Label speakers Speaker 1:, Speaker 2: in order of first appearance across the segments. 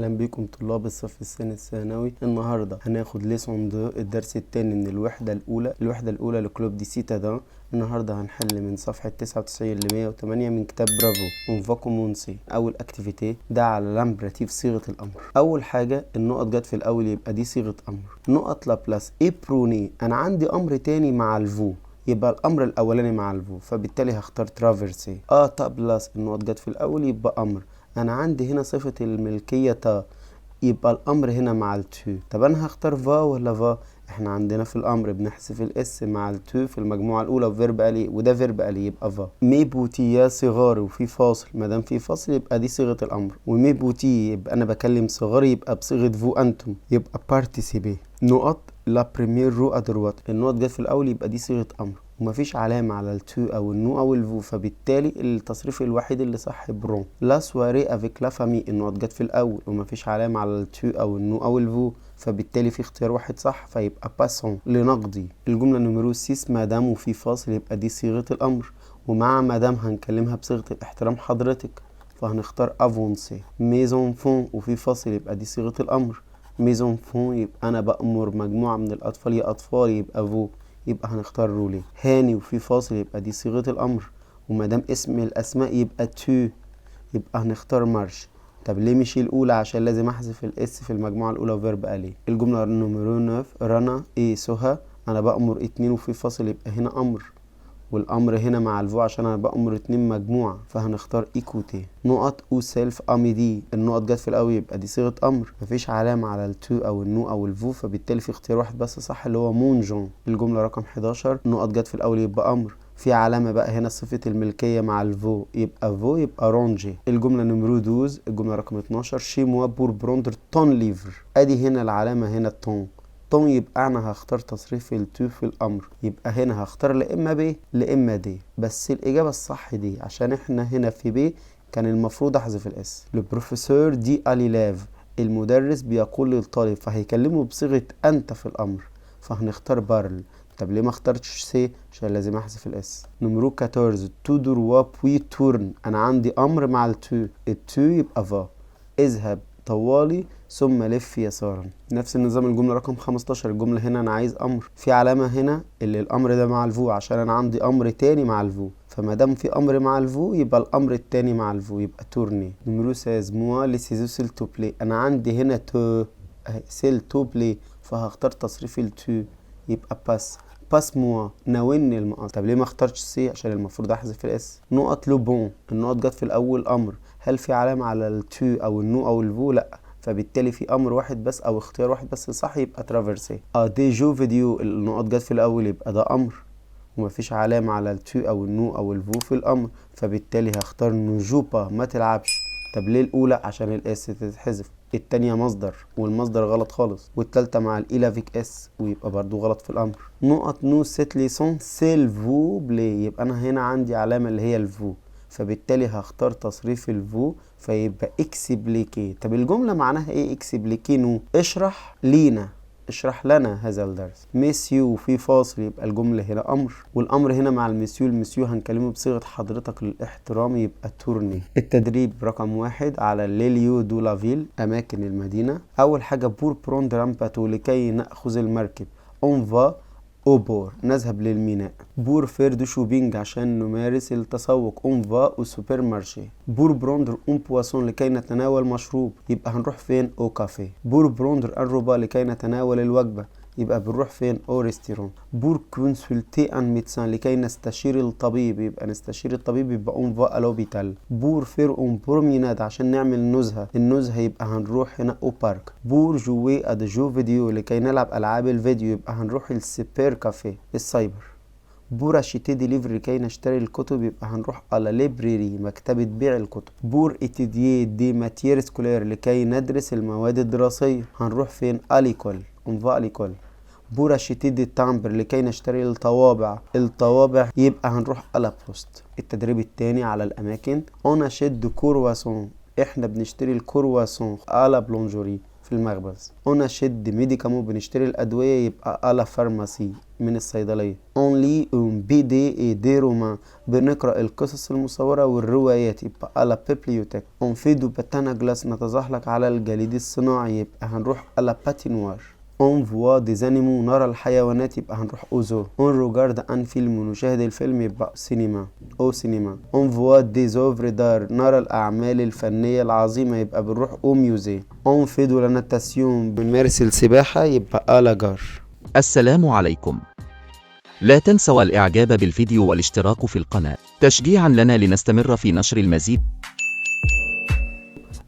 Speaker 1: اهلا بكم طلاب الصف الثاني الثانوي. النهارده هناخد ليسون دو الدرس الثاني من الوحده الاولى لكلوب دي سيتا دا. النهارده هنحل من صفحه 99 ل 108 من كتاب برافو اون فا كومونسي. اول اكتيفيتي ده على لامبراتيف صيغه الامر. اول حاجه النقط جت في الاول يبقى دي صيغه امر. نقط لابلاس اي بروني، انا عندي امر تاني مع الفو يبقى الامر الاولاني مع الفو، فبالتالي هختار ترافيرسي. بلس النقط جت في الاول يبقى امر. انا عندي هنا صفة الملكية تا، يبقى الامر هنا مع التو. طب انا هختار فا ولا فا؟ احنا عندنا في الامر بنحذف الاس مع التو في المجموعة الاولى وفيرب الي، وده فيرب الي يبقى فا. مي بوتي يا صغاري، وفي فاصل، ما دام في فاصل يبقى دي صيغة الامر. ومي بوتي يبقى انا بكلم صغاري يبقى بصيغة فو انتم، يبقى بارتيسيبي. نقط لا بريمير رو ادروات، النقط جت في الاول يبقى دي صيغة امر ومفيش علامة على التو او النو او الفو، فبالتالي التصريف الوحيد اللي صح برون. لا سواري افيك لا فامي، النقط جت في الاول ومفيش علامة على التو او النو او الفو، فبالتالي في اختيار واحد صح فيبقى باسون. لنقضي الجملة نمرو 6 مادام وفي فاصل يبقى دي صيغة الامر، ومع مادام هنكلمها بصيغة الاحترام حضرتك فهنختار افونسي. ميزون فون وفي فاصل يبقى دي صيغة الامر. ميزون فون يبقى انا بأمر مجموعة من الاطفال يا اطفال يبقى فو، يبقى هنختار رولي. هاني وفي فاصل يبقى دي صيغة الأمر، ومادام اسم الأسماء يبقى تو، يبقى هنختار مارش. طب ليه مش الأولى؟ عشان لازم أحذف الإس في المجموعة الأولى وفيرب ألي. الجملة نمرو 9 رنا إيه سهى، أنا بأمر اتنين وفي فاصل يبقى هنا أمر، والأمر هنا مع الفو عشان أنا بأمر اتنين مجموعة فهنختار إيكوتي. نقط أو سيلف أميدي، النقط جت في الأول يبقى دي صيغة أمر، مفيش علامة على التو أو النو أو الفو، فبالتالي في اختيار واحد بس صح اللي هو مونجون. الجملة رقم 11 نقط جت في الأول يبقى أمر، في علامة بقى هنا صفة الملكية مع الفو يبقى فو يبقى رونجي. الجملة نمرو 12 الجملة رقم 12 شي موا بور بروندر تون ليفر، أدي هنا العلامة هنا التون. طن يبقى انا هختار تصريف التو في الامر، يبقى هنا هختار لا اما ب لا اما دي، بس الاجابه الصح دي عشان احنا هنا في ب كان المفروض احذف الاس. البروفيسور دي اليلاف، المدرس بيقول للطالب فهيكلمه بصيغه انت في الامر فهنختار بارل. طب ليه ما اخترتش سي؟ عشان لازم احذف الاس. نمرو 14 تو دروا بوي تورن، انا عندي امر مع التو يبقى فا. اذهب طوالي ثم لف يسارا. نفس النظام الجملة رقم 15 الجملة هنا انا عايز امر، في علامة هنا اللي الامر ده مع الفو عشان انا عندي امر تاني مع الفو، فما دام في امر مع الفو يبقى الامر التاني مع الفو يبقى تورني. نمرو 16 موا لي سيزو سيل تو بلاي، انا عندي هنا تو سيل تو بلاي فهختار تصريف التو يبقى باس موا ناولني المقص. طب ليه ما اخترتش سي؟ عشان المفروض احذف الاس. نقط لو بون، النقط جت في الاول امر، هل في علامة على التو او النو او الفو؟ لا، فبالتالي في امر واحد بس او اختيار واحد بس صح يبقى ترافيرسي. دي جو فيديو، النقط جت في الاول يبقى ده امر ومفيش علامة على التو او النو او الفو في الامر، فبالتالي هختار نجوبا ما تلعبش. طب ليه الاولى؟ عشان الاس تتحذف، التانية مصدر والمصدر غلط خالص، والتالتة مع الإلافيك اس ويبقى برضو غلط في الامر. نقط نو سيت ليسون سيلفو بلاي، يبقى انا هنا عندي علامة اللي هي الفو، فبالتالي هختار تصريف الفو فيبقى اكسبليكي. طب الجملة معناها ايه اكسبليكي؟ نو اشرح لينا، اشرح لنا هذا الدرس. ميسيو في فاصل يبقى الجملة هنا امر، والامر هنا مع المسيو هنكلمه بصيغة حضرتك للاحترام يبقى تورني. التدريب رقم 1 على ليليو دو لافيل، اماكن المدينة. اول حاجة بور بروندر امباتو، لكي نأخذ المركب. اون فا اوبور، نذهب للميناء. بور فير دو شوبينج، عشان نمارس التسوق. اون فا او سوبر مارشي. بور بروندر اون بواسون، لكي نتناول مشروب، يبقى هنروح فين؟ او كافيه. بور بروندر الروبا، لكي نتناول الوجبة، يبقى بنروح فين؟ او ريستوران. بور كونسولتي ان ميدسان، لكي نستشير الطبيب، يبقى نستشير الطبيب يبقى اون فا الوبيتال. بور فير اون بروميناد، عشان نعمل نزهة، النزهة يبقى هنروح هنا او بارك. بور جوي اد جو فيديو، لكي نلعب العاب الفيديو، يبقى هنروح السيبر كافيه السايبر. بور اشيتي ديليفري، لكي نشتري الكتب، يبقى هنروح على ليبريري مكتبة بيع الكتب. بور اتيديي دي ماتير سكولير، لكي ندرس المواد الدراسية، هنروح فين؟ اليكول اون فا اليكول. بور اشيتي دي تامبر، لكي نشتري الطوابع يبقى هنروح على بوست. التدريب التاني على الاماكن. انا شد كرواسون، احنا بنشتري الكرواسون على بلونجوري في المخبز. انا شد ميديكامو بنشتري الادويه يبقى الا فارماسي من الصيدليه. اون لي اون بي دي اي دي رومان بنقرا القصص المصوره والروايات يبقى الا بيبليوتيك. اون فيدو باتانا جلاس نتزحلق على الجليد الصناعي يبقى هنروح الا باتينوار. اون فوا دي زانيمو نرى الحيوانات يبقى هنروح اوزو. اون روجارد ان فيلم نشاهد الفيلم يبقى سينما او سينما. اون فوا دي زوفر دار نرى الاعمال الفنيه العظيمه يبقى بنروح او ميوزي. اون فيدو لا ناتاسيون بنمارس السباحه يبقى الا جار.
Speaker 2: السلام عليكم. لا تنسوا الاعجاب بالفيديو والاشتراك في القناة تشجيعا لنا لنستمر في نشر المزيد.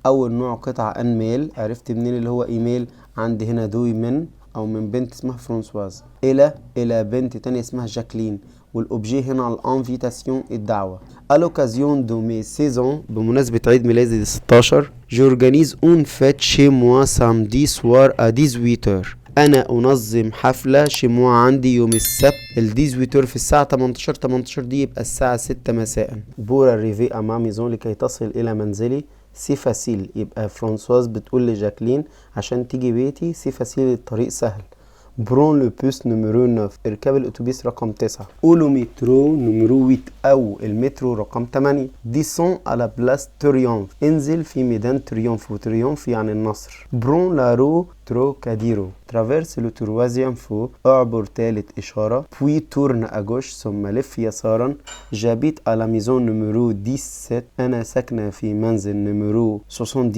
Speaker 1: اول نوع قطعه ان ميل، عرفت منين اللي هو ايميل؟ عندي هنا دوي من او من بنت اسمها فرانسواز الى بنت تانية اسمها جاكلين، والاوبجي هنا الانفيتاسيون الدعوه. الوكازيون دو مي سيزون بمناسبه عيد ميلادي 16 جورجانيز اون فيت شي موا سامدي سوار ا 18h. انا انظم حفله شموع عندي يوم السبت ال18 في الساعه 18 دي يبقى الساعه 6 مساء. بورا ريفي اما ميزون لكي تصل الى منزلي. سي فاسيل يبقى فرانسواز بتقول لجاكلين عشان تيجي بيتي سي فاسيل الطريق سهل. برون لو بوس نمرو 9 اركب الاتوبيس رقم 9. اولو مترو نمرو 8 او المترو رقم 8. ديسون على بلاس تريومف انزل في ميدان تريومف، وتريومف يعني النصر. برون لا رو ترو كاديرو ترافيرس لو تروازيام فو اعبر تالت اشاره. بوي تورن اجوش ثم لف يسارا. جابيت على ميزون نمرو 17 انا ساكنه في منزل نمرو 70.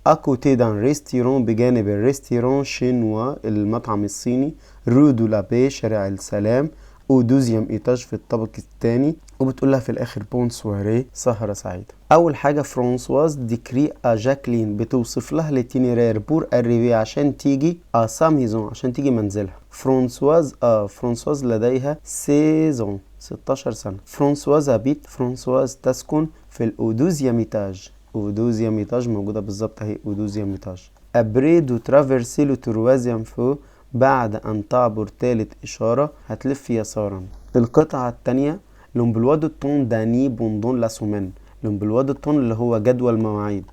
Speaker 1: اكوتي دان ريستيرون بجانب الريستيرون شينوا المطعم الصيني. رو دو لابي شارع السلام. او دوزيام ايتاج في الطابق الثاني. وبتقول لها في الاخر بون سواري سهره سعيده. اول حاجه فرانسواز ديكري ا جاكلين بتوصف لها لتينيرير بور اريفي عشان تيجي ا ساميزون عشان تيجي منزلها. فرانسواز لديها 16 سنه. فرانسواز ابيت فرانسواز تسكن في الاودوزيام ايتاج. اودوزيام ايتاج موجودة بالظبط اهي اودوزيام ايتاج. ابريدو ترافيرسي لو تروازيام فو بعد ان تعبر تالت اشارة هتلف يسارا. القطعة التانية لومبلوادو تون داني بوندون لا سومين. لومبلوادو تون اللي هو جدول مواعيد.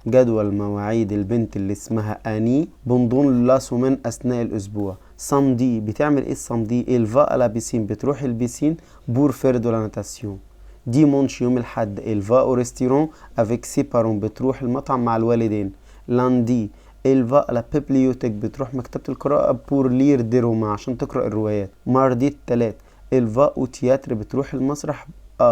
Speaker 1: جدول مواعيد البنت اللي اسمها اني بوندون لا سومين اثناء الاسبوع. سامدي بتعمل ايه السامدي؟ الفا لا بيسين بتروح البيسين بور فير دو لا ناتاسيون. ديمونش يوم الحد الفا او ريستيرون افيك سي بارون بتروح المطعم مع الوالدين. لاندي الفا لا بيبليوتيك بتروح مكتبة القراءة بور لير دي روما عشان تقرأ الروايات. ماردي التلات الفا او تياتر بتروح المسرح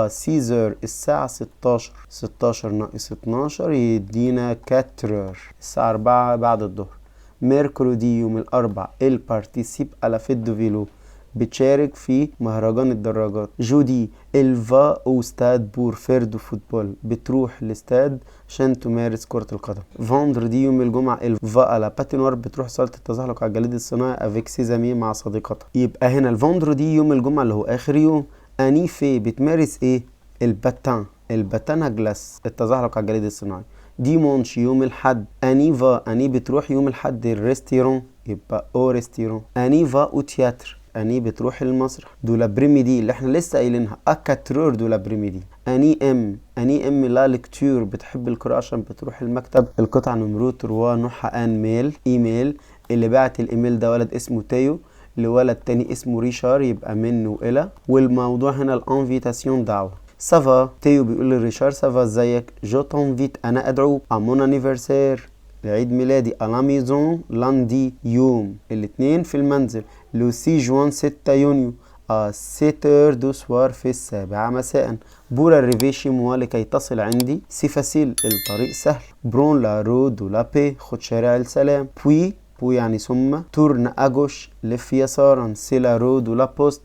Speaker 1: سيزر الساعة 16 ناقص 12 يدينا 4 الساعة 4 بعد الظهر. ميركورودي يوم الأربع البارتيسيب على فيت دو فيلو بتشارك في مهرجان الدراجات. جودي الفا او ستاد بور فيردو فوتبول بتروح الاستاد عشان تمارس كرة القدم. فاندردي يوم الجمعة الفا على باتينوار بتروح صالة التزحلق على الجليد الصناعي افيك سيزامي مع صديقتها. يبقى هنا الفاندردي يوم الجمعة اللي هو اخر يوم. اني في بتمارس ايه؟ الباتان جلاس التزحلق على الجليد الصناعي. ديمونش يوم الحد اني بتروح يوم الحد الريستيرون يبقى او ريستيرون. اني فا او تياتر اني بتروح المسرح. دولا بريميدي اللي احنا لسه قايلينها اكاترور دولا بريميدي. اني ام لا لكتور بتحب القراءة عشان بتروح المكتب. القطعة نمرو 3 نوعها ان ميل ايميل. اللي بعت الايميل ده ولد اسمه تيو لولد تاني اسمه ريشار يبقى من والى. والموضوع هنا الانفيتاسيون دعوة. سافا تيو بيقول لريشار سافا ازيك جو تنفيت انا ادعوك امون انيفرسير لعيد ميلادي الا ميزون لاندي يوم الاثنين في المنزل. لو 6 جوان 6 يونيو 7 دو سوار في 7 مساء. بورا ريفيشي موا لكي تصل عندي. سي فاسيل الطريق سهل. برون لا رو دو لا بي خد شارع السلام. بوي يعني ثم. تورن اجوش لف يسارا. سي لا رو دو لا بوست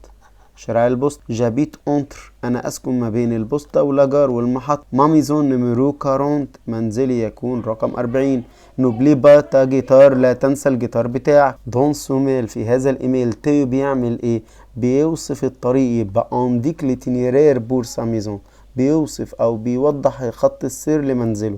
Speaker 1: شارع البوسط. جابيت اونتر انا اسكن ما بين البوسطة ولاجار والمحط. ماميزون نمرو 40 منزلي يكون رقم 40. نوبلي باتا جيتار لا تنسى الجيتار بتاعك. دون سوميل في هذا الايميل تيو بيعمل ايه؟ بيوصف الطريق يبقى انديك لتينيرير بور ساميزون بيوصف او بيوضح خط السير لمنزله.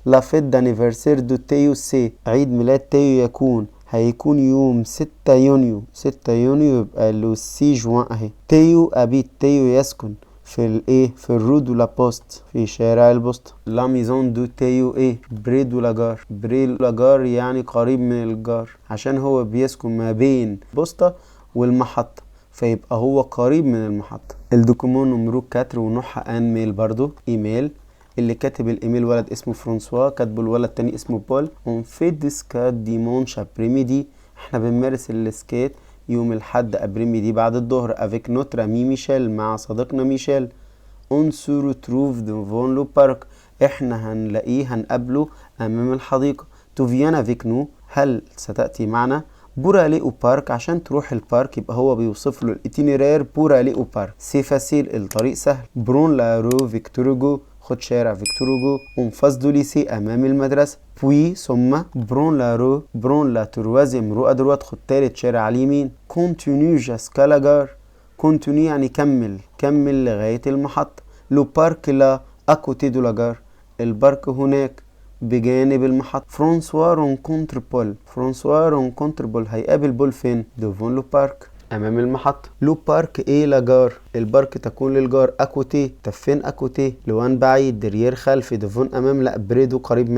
Speaker 1: لا فيت دانيفرسير دو تيو سي عيد ميلاد تيو هيكون يوم 6 يونيو. 6 يونيو يبقى لو 6 جوان اهي. تيو ابيت تيو يسكن في الايه في الرو دو لا بوست، في شارع البوسطة. لا ميزون دو تيو ايه بري دو لاجار، بري لاجار يعني قريب من الجار، عشان هو بيسكن ما بين البوسطة والمحطة فيبقى هو قريب من المحطة. الدوكيمون نمرو 4 ونوعها ان ميل برضو ايميل. اللي كاتب الايميل ولد اسمه فرانسوا، كاتبه الولد تاني اسمه بول. اون في ديسكات ديمونش ابريميدي، احنا بنمارس السكيت يوم الحد ابريميدي بعد الظهر. افيك نوتر امي ميشيل، مع صديقنا ميشيل. اون سو روتروف ديفون لو بارك، احنا هنقابله امام الحديقة. تو فيان افيك نو، هل ستأتي معنا؟ بور الي او بارك، عشان تروح البارك يبقى هو بيوصف له الاتينيرير بور الي او بارك. سي فاسيل، الطريق سهل. برون لا رو فيكتور هوجو، خد شارع فيكتور هوجو. اون فاس دو ليسي، امام المدرسة. بوي ثم برون لا رو، برون لا تروازيم رو ادروات، خد تالت شارع على اليمين. كونتينيو جاسكا لاجار، كونتينيو يعني كمل لغاية المحطة. لو بارك لا اكوتي دو لاجار، البارك هناك بجانب المحطة. فرانسوا رونكونتر بول، فرانسوا رونكونتر بول هيقابل بول فين؟ ديفون لو بارك، امام المحطة. لو بارك ايه لاجار، البارك تكون للجار. اكوتي، طب فين اكوتي؟ لوان بعيد، دريير خلفي، ديفون امام، لا بريدو قريب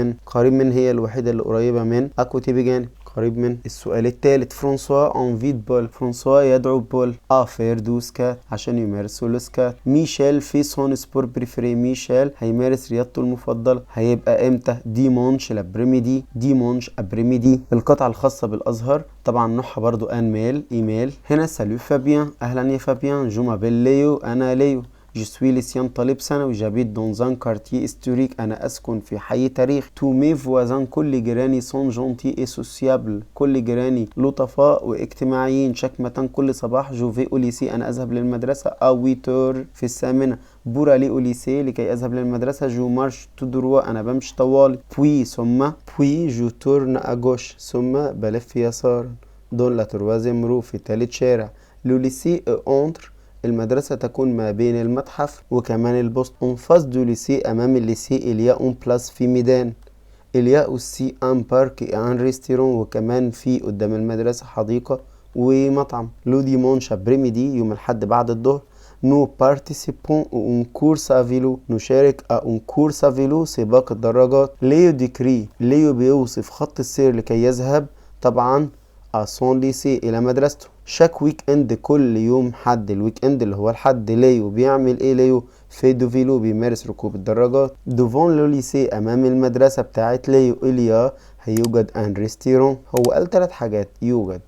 Speaker 1: من هي الوحيدة اللي قريبة من اكوتي بجانب، قريب من. السؤال الثالث، فرانسوا انفيت بول، فرانسوا يدعو بول افير دو سكات، عشان يمارسوا السكات. ميشيل في سون سبور بريفري، ميشيل هيمارس رياضته المفضلة. هيبقى امتى؟ ديمونش لابريميدي، ديمونش ابريميدي. القطعة الخاصة بالازهر طبعا نوعها برضو ان ميل ايميل. هنا سالو فابيان، اهلا يا فابيان. جو مابيل ليو، انا ليو. جو سوي ليسيان، طالب ثانوي. جابيت دون زان كارتيه استوريك، انا اسكن في حي تاريخ. تو مي فوازان، كل جيراني. سون جونتي اي سوسيابل، كل جيراني لطفاء واجتماعيين. شكمة كل صباح. جو في اوليسي، انا اذهب للمدرسة. اويتور، في الثامنة. بورا لي اوليسي، لكي اذهب للمدرسة. جو مارش تو دروا، انا بمشي طوالي. بوي ثم، بوي جو تورن اجوش، ثم بلف يسارا. دون لا تروازيم رو، في تالت شارع. لوليسي اونتر، المدرسة تكون ما بين المتحف وكمان البوست. اون فاس دو ليسي، امام الليسي. اليا اون بلاس، في ميدان. اليا اوسي ان بارك ان ريستورون، وكمان في قدام المدرسة حديقة ومطعم. لو ديمونش ابريميدي، يوم الحد بعد الظهر. نو بارتيسيبون اون كورس افيلو، نشارك اون كورس افيلو، سباق الدراجات. ليو ديكري، ليو بيوصف خط السير لكي يذهب طبعا اسون ليسي، الى مدرسته. شاك ويك اند، كل يوم حد. الويك اند اللي هو الحد. ليو بيعمل ايه؟ ليو في دو فيلو، بيمارس ركوب الدراجات. دوفون لو ليسي، امام المدرسة بتاعت ليو. اليا هيوجد ان ريستيرون، هو قال 3 حاجات، يوجد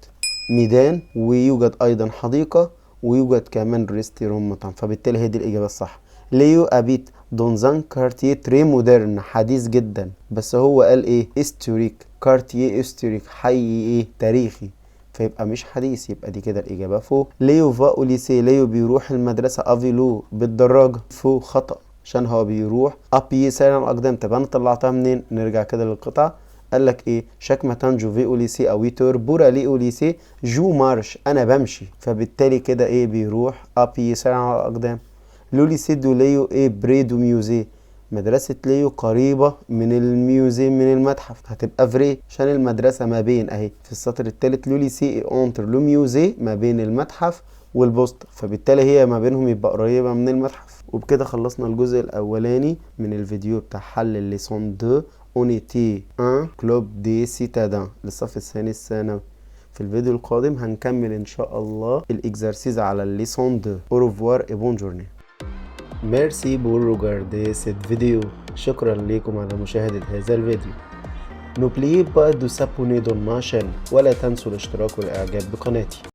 Speaker 1: ميدان، ويوجد ايضا حديقة، ويوجد كمان ريستيرون مطعم، فبالتالي هي دي الاجابة الصح. ليو ابيت دون زان كارتيه تري مودرن، حديث جدا، بس هو قال ايه؟ استوريك، كارتيه استوريك، حي ايه؟ تاريخي، فيبقى مش حديث، يبقى دي كده الاجابه فوق. ليو فا اوليسي، ليو بيروح المدرسه. افيلو، بالدراجه. فوق خطا، عشان هو بيروح ابي سير الاقدام. طب انا طلعتها منين؟ نرجع كده للقطعه. قال لك ايه؟ شكمة جو في اوليسي اويتور بورا لي اوليسي جو مارش، انا بمشي، فبالتالي كده ايه؟ بيروح ابي سير على الاقدام. لوليسي دو ليو ايه بريدو ميوزي، مدرسة ليو قريبة من الميوزي، من المتحف، هتبقى فري عشان المدرسة ما بين اهي في السطر الثالث. لوليسي اونتر لو ميوزي، ما بين المتحف والبوسطة، فبالتالي هي ما بينهم يبقى قريبة من المتحف. وبكده خلصنا الجزء الاولاني من الفيديو بتاع حل الليسون 2 اونيتي 1 كلوب دي سيتادان للصف الثاني الثانوي. في الفيديو القادم هنكمل ان شاء الله الاكزرسيز على الليسون 2. اوروفوار اي بون جورني. ميرسي بور روغاردي سيت فيديو، شكرا لكم على مشاهدة هذا الفيديو. N'oubliez pas de s'abonner dans ma chaîne، ولا تنسوا الاشتراك والاعجاب بقناتي.